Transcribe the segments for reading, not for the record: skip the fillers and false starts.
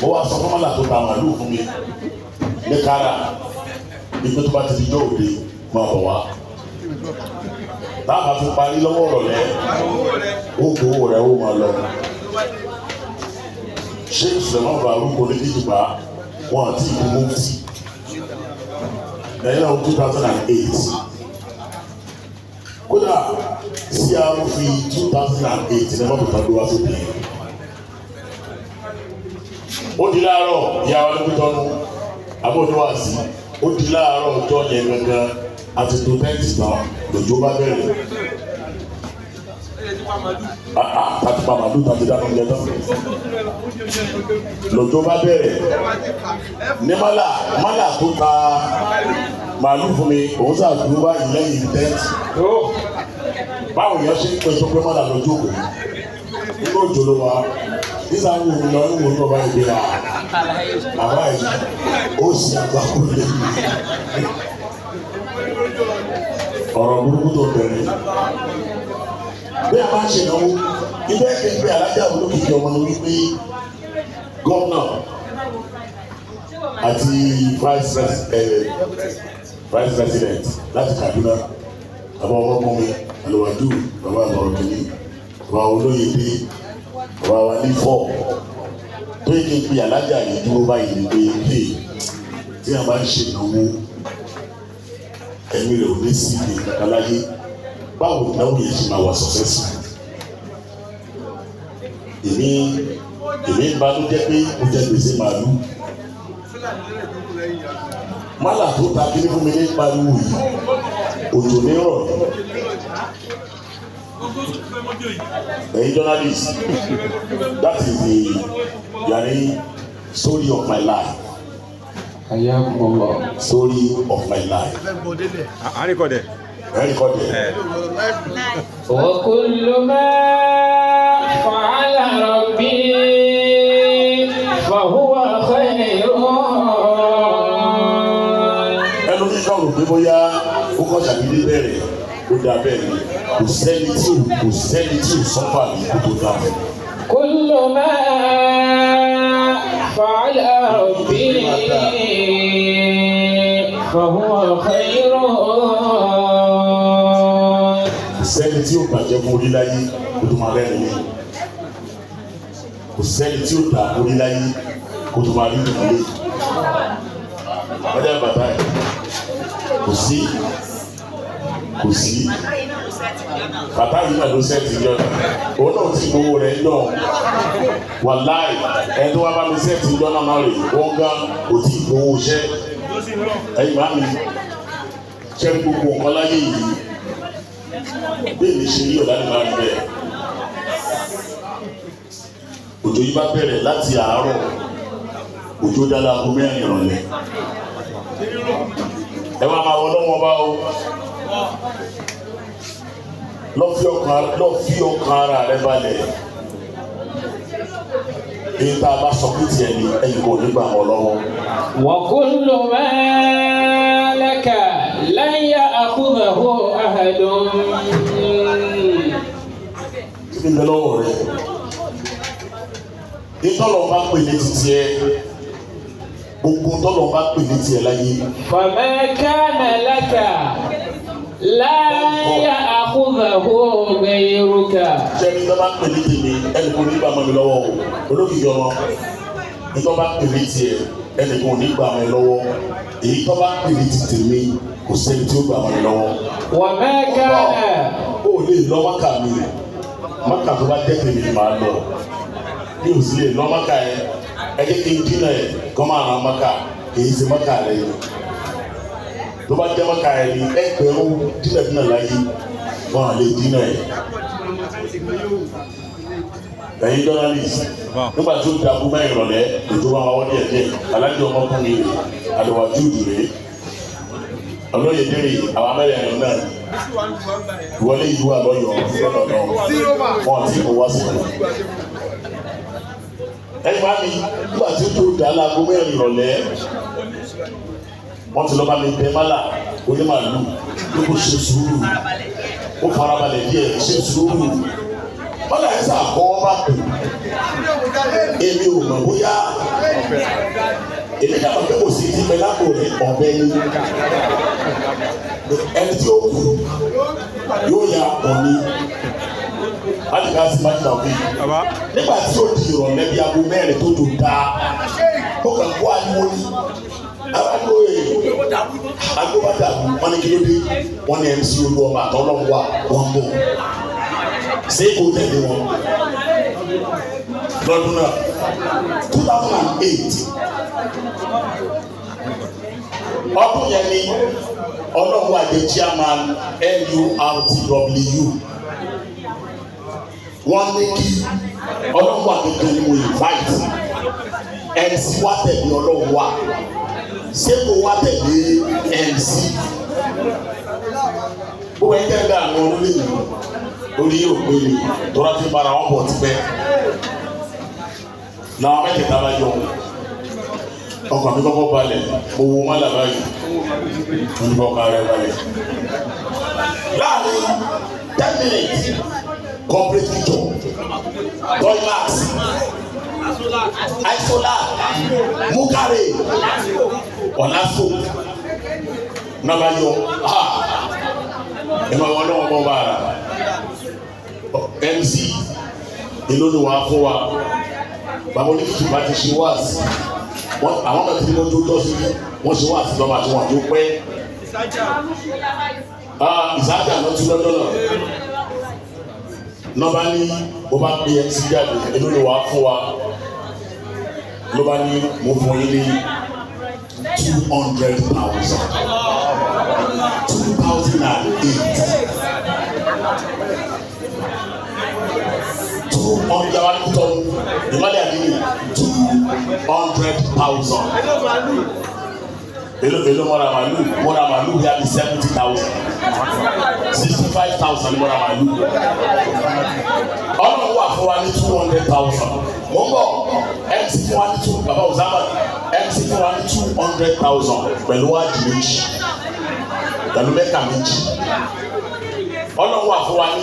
mo wá sọ fún mọ́là tó ta màlúù fún mi ní kára ibi tó bá ti di jọ́ òde máa bọ̀ wá táàbà fi parí lọ́wọ́ ọ̀rọ̀lẹ́ ó gbowó rẹ̀ ó máa lọ. Sheikh Suleiman Farouk ní Ìjìbá wọn àti ìlú mufti lẹ́yìn náà 2008 kódà sí àrùn fi 2008 ní wọ́n fi tọ́jú wá sóde. Ó di láàárọ̀ ìyá wa lóbi tọ́nu abóníwàsí ó di láàárọ̀ ọjọ́ yẹn gangan àti tó tẹ́ǹtì náà lòjó bá bẹ̀rẹ̀. Tàti pa màlúù tàti dáná oúnjẹ tán. Lòjó bá bẹ̀rẹ̀ ní mọ́là tó ta màlúù fún mi òun sàdúró báyìí lẹ́yìn tẹ́ǹtì. Báwo yẹn ṣe ń pè tó pé mọ́là lójú òkú nínú òjò ló wá nígbà wo ni lọ ń wo ní ọba ìgbé wa àbá yìí ó sì àgbà kó lè ọ̀rọ̀ burúkú tó bẹ̀rẹ̀ bí a máa ń ṣe náwó ilé ẹgbẹ́ pé alájà olókìkí ọmọ ni wípé gómìnà àti vice president láti Kaduna bàbá ọmọkùnrin àlùwàdù bàbá àbọ̀rọ̀kìnní bàbá olóyèdè bàbá wa ní fọ́ tó yẹ kí n pe alájà yìí dúró báyìí ní pé ilé tí a máa ń ṣe náwó ẹ̀mí rẹ̀ ò ní sí ilé kàkàláyé báwo ni náwó yẹn ṣe máa wà sọ̀fẹ́sì. èmi ń bá ló jẹ́ pé ó jẹ́ gbèsè màálù mọ́là tó ta kí ní fún mi ní pariwo yìí òjò ní rọ̀ journalist that is the yàrá story of my life. Story of my life. I record it. وكل ما فعل ربي فهو خير. ẹnu ní ká rò pé bóyá ó kọ́ ṣàbílẹ̀ bẹ̀rẹ̀ ó dá bẹ́ẹ̀ ni kò sẹ́ni tí ò sọ́fà ní kókó dá. كل ما فعل ربي فهو خير. kò sẹ́ni tí ò bàjẹ́ fún oríláyé kó tó máa rẹ́rìn ní. kò sẹ́ni tí ò dà oríláyé kó tó máa rí ìdílé. ọjà bàtà ẹ̀ kò sí bàtà yìí náà ló sẹ́ẹ̀tì jọ́nà òun náà ti gbowó rẹ̀ jọ wàláì ẹni tó wá bá mi sẹ́ẹ̀tì jọ́nà náà rè wọ́n gán kò tí ì gbowó iṣẹ́ ẹ̀yìn bá mi ṣẹ́ gbogbo nǹkan láyé yìí bẹ́ẹ̀ ni ṣe rí ọ̀dà ní máa ń bẹ̀. òjò yìí bá bẹ̀rẹ̀ láti àárọ̀ òjò dára aago mẹ́rin ìrọ̀lẹ́ ẹ máa wọ lọ́wọ́ bá o lọ fi ọkàn ara rẹ balẹ̀ èyí tá a bá sọ pé tiẹ̀ ni ẹ̀yìn kò ní gbà wọ́n lọ́wọ́. وكل ما لك لن يأخذه أحد. kí ni lọ́wọ́ rẹ ìtọ́lọ̀ bá pè ní títí ẹ gbogbo tọ́lọ̀ bá pè ní tiẹ̀ láyé. فما كان لك لا يأخذه غيرك. sẹ́ni tó bá pè ní tèmi ẹnì kò ní gbà mọ́ mi lọ́wọ́ o olókìkí ọmọ ìtọ́ bá pè ní tiẹ̀ ẹnì kò ní gbà mọ́ mi lọ́wọ́ èyí tó bá pè ní ti tèmi kò sẹ́ni tí ó gbà mọ́ mi lọ́wọ́. وما كان. o lè lọ Mákà mi Mákà tó bá jẹ́ tèmi ni màá lọ bí o sì lè lọ Mákà yẹn ẹ jẹ́ kí n dínà ẹ̀ kọ́ máa ràn Mákà èyí ṣe Mákà rẹ̀ yẹn tó bá jẹ́ Mákà yẹn ni ẹgbẹ̀rún dínà láyé wọn à lè dínà ẹ̀. ẹ̀yin journalist nígbà tó di aago mẹ́rin ìrọ̀lẹ́ ìjọba máa wọ́n díẹ̀ díẹ̀ alájọ ọmọkùnrin àlùwàjú ìdúró olóyè dèrè àwọn amẹ́rẹ̀ẹ́rin náà ìwọlé ìlú àlọ́yọ̀ lọ́dọ̀ wọn àti ìkó wá sí ọ̀nà. ẹ̀yin bá mi nígbà tí ó tó di aago mẹ́rin ìrọ̀lẹ́ wọ́n ti lọ bá mi bẹ mọ́là onímàlú ló kó ṣe sùúrù ó farabalẹ̀ díẹ̀ ṣe sùúrù mọ́là ẹ̀ sà kọ́ ọ́ bá kù èmi ò mọ̀ bóyá èmi dàgbà pé kò sí ti bẹ lápò rẹ̀ ọ̀bẹ ni ẹni tí ó kù yóò ya ọ̀ni láti ká sí májìlá òbí nígbà tí ó di ìrọ̀lẹ́ bí aago mẹ́rin tó dùn dáa ó kàn kó ariwo ní alágbó agbóbádà wọn ní kí ló dé wọn ní MC Olúọmọ àtọ́lọ́wọ́ wọn bọ̀ ṣé kò tẹ̀lé wọn lọ́dún náà 2008 ọdún yẹn ni ọlọ́run àjẹ chairman NURTW wọ́n ní kí ọlọ́run àjẹjẹ ni mo invite MC wá tẹ̀lé ọlọ́run wá ṣé kò wá tẹ̀lé MC ó wẹ́ kẹ́kẹ́ àwọn orílẹ̀-èdè orí yóò pé mi tọ́lá ti bára wọn bọ̀ tipẹ́ làwọn mẹ́tẹ̀ẹ̀ta bá yọ ọkàn mi kọ́kọ́ balẹ̀ mo wo má làbá yìí mo ní bọ́ ká rẹ̀ balẹ̀ láàrin 10 minutes corporate picture toilet isola mukare ọ̀làfo nàbàyọ ẹ máa wọ lọ́wọ́ bọ́ bára MC èló ni wàá fún wa bàbá oníkìkì bá ti ṣe wáàsí àwọn kan tí wọ́n tó tọ́ sí wọ́n ṣe wáàsí lọ́wọ́ àti wọ́n tó pẹ́ ìsájà lọ tún lọ́jọ́ náà nọ́ba ní bó bá pè MC jáde èló ni wàá fún wa ló bá ní mo fún yín ní 200,000 2008 ìmọ̀lẹ̀ àdínì 200,000 èlò mọ́ra màlúù bí a bí 70,000 65,000 mọ́ra màlúù ọlọ́run wà fún wa ní 200,000 mọ́ bọ̀ MC fún wa ní 2 bàbá Osama MC fún wa ní 200,000 pẹ̀lú wájú méjì pẹ̀lú mẹ́ta méjì ọlọ́run wà fún wa ní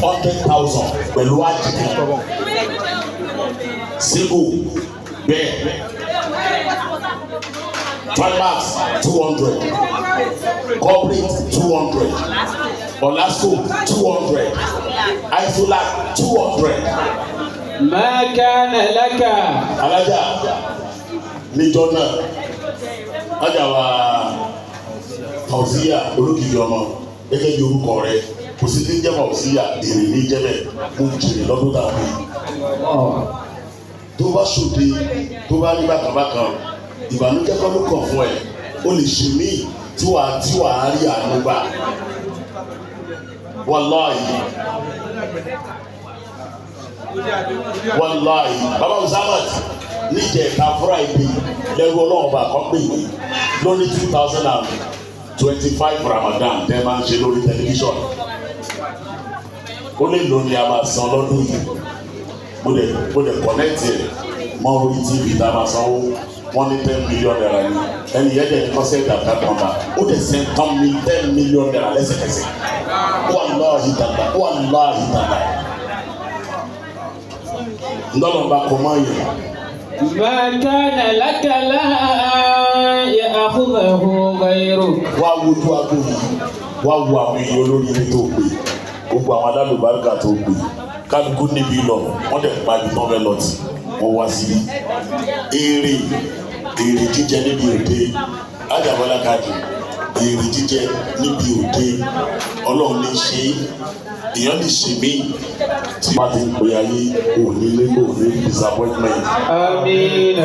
200,000 pẹ̀lú wájú síbò bẹ́ẹ̀ Primax 200 corporate 200 Olasco 200 Isola 200. ما كان لك alájà níjọ náà alájà wa Fauziya olókìkí ọmọ gẹ́gẹ́ bí orúkọ rẹ̀ kò sí ní jẹ́ Fauziya èrè ní jẹ́bẹ̀ mo jèrè lọ́dún tàbí tó bá ṣòde tó bá rí bákàbákan ìbànújẹ́ kọ́ ló kàn fún ẹ o lè ṣe mí tí wàá rí àánú gbà wàláhì bàbá Muhammad níjẹ̀ta Friday lẹ́rú ọlọ́run bá kọ́ pè mí lórí 2025 Ramadan tẹ́ máa ń ṣe lórí tẹlifíṣọ̀n ó lè lò ní a máa san lọ́dún yìí mo dẹ̀ connect ẹ̀ mọ́ orí TV tá a máa sanwó wọ́n ní 10 million naira ni ẹni yẹn dẹ̀ ní kọ́sẹ̀tì àtàkùn ọ̀nà ó dẹ̀ send 10 million naira lẹ́sẹ̀kẹsẹ̀ wàláhì tàlá ndọ́nà bá kọ́ máa yẹ. ما كان لك لا يأخذه غيرك. wá wojú aago yìí wá wo àwọn èèyàn olóríire tó gbé gbogbo àwọn alálùbáríkà tó gbé kálukú níbi lọ wọ́n dẹ̀ pa ibi tán fẹ́ lọ tì wọ́n wá síbí èrè jíjẹ níbi òde Àjàbọ́lá káàdì èrè jíjẹ níbi òde Ọlọ́run ní ṣe èèyàn lè ṣe mí tí wọ́n ti ń pè ayé òní lébò ní disappointment. Àmín.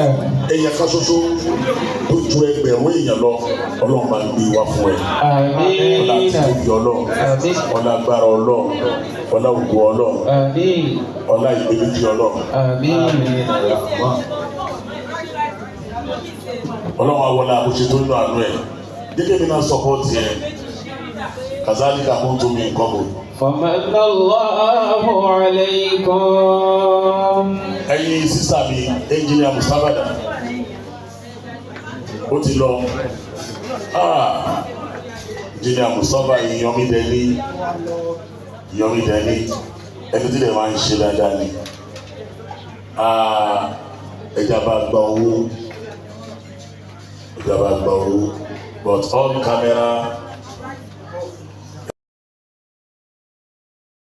ẹ̀yà kan ṣoṣo tó ju ẹgbẹ̀rún èèyàn lọ Ọlọ́run máa ń gbé wá fún ẹ. Àmín. ọlá àti òbí Ọlọ́run ọlá agbára Ọlọ́run ọlá ògo Ọlọ́run Àmín. ọlá ìgbéléjì Ọlọ́run. Àmín. Ọlọ́run àwọn àbúṣe tó nínú àánú ẹ̀ gẹ́gẹ́ bí náà sọ́pọ́ọ̀tì ẹ̀ kazalika kuntum min qabl. فمن الله عليكم. ẹ̀yin sísá mi ẹnjìnìà Mustapha dà ó ti lọ ẹnjìnìà Mustapha ìyọmídẹ́lé ẹni tí lè máa ń ṣe dáadáa ni ẹja bá gba owó, but on camera